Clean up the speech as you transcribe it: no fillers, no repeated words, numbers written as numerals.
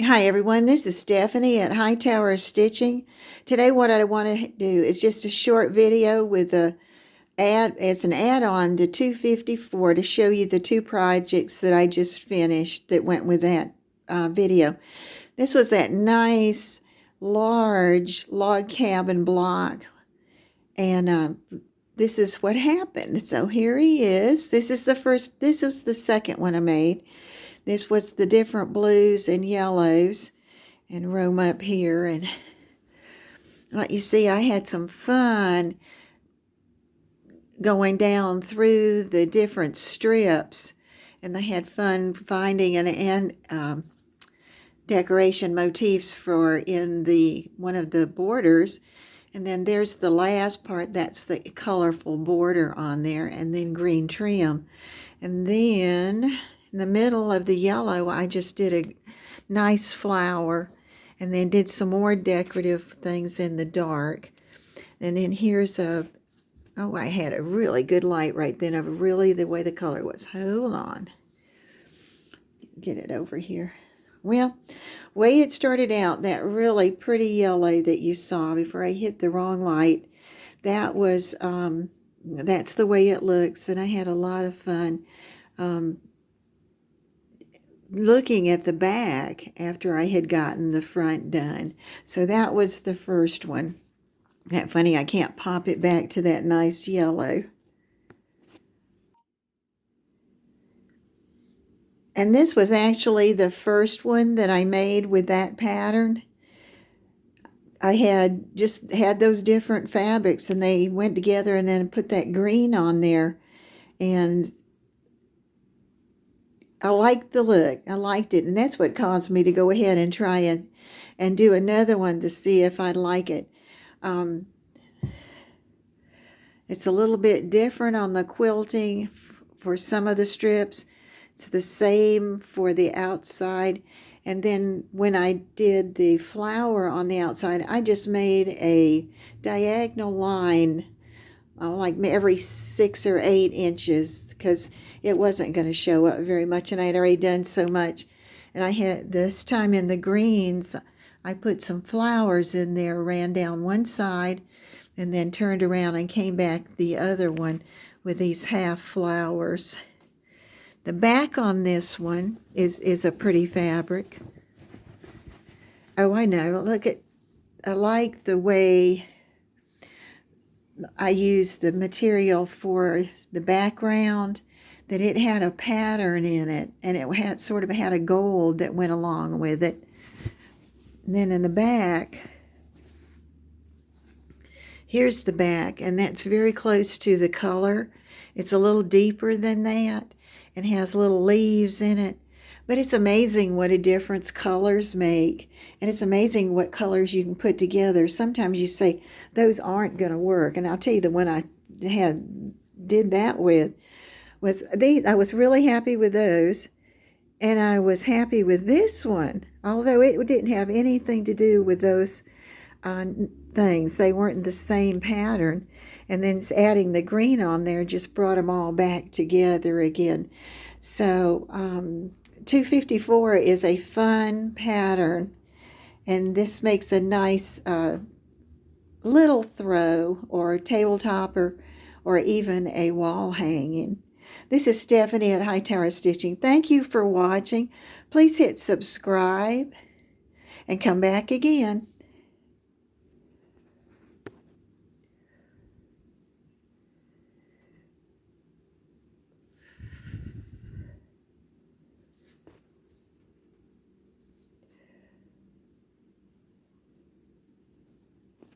Hi everyone, this is Stephanie at Hightower Stitching. Today what I want to do is just a short video with it's an add-on to 254 to show you the two projects that I just finished that went with that video. This was that nice large log cabin block, and this is what happened. So here he is. This was the second one I made. This was the different blues and yellows and roam up here. And like you see, I had some fun going down through the different strips. And I had fun finding and decoration motifs for in one of the borders. And then there's the last part. That's the colorful border on there. And then green trim. And then in the middle of the yellow, I just did a nice flower and then did some more decorative things in the dark. And then here's I had a really good light right then of really the way the color was. Hold on. Get it over here. Well, way it started out, that really pretty yellow that you saw before I hit the wrong light, that was, that's the way it looks. And I had a lot of fun looking at the back after I had gotten the front done. So that was the first one. That funny, I can't pop it back to that nice yellow. And this was actually the first one that I made with that pattern. I had just had those different fabrics and they went together, and then put that green on there, and I liked the look. I liked it, and that's what caused me to go ahead and try and do another one to see if I'd like it. It's a little bit different on the quilting for some of the strips. It's the same for the outside. And then when I did the flower on the outside, I just made a diagonal line like every 6 or 8 inches, because it wasn't going to show up very much, and I had already done so much. And I had this time in the greens, I put some flowers in there, ran down one side, and then turned around and came back the other one with these half flowers. The back on this one is a pretty fabric. Oh, I know. I like the way I used the material for the background, that it had a pattern in it, and it had sort of had a gold that went along with it. And then in the back, here's the back, and that's very close to the color. It's a little deeper than that and has little leaves in it. But it's amazing what a difference colors make. And it's amazing what colors you can put together. Sometimes you say, those aren't going to work. And I'll tell you, the one I did that with was I was really happy with those. And I was happy with this one, although it didn't have anything to do with those things. They weren't in the same pattern. And then adding the green on there just brought them all back together again. So 254 is a fun pattern, and this makes a nice little throw or tabletop or even a wall hanging. This is Stephanie at Hightower Stitching. Thank you for watching. Please hit subscribe and come back again.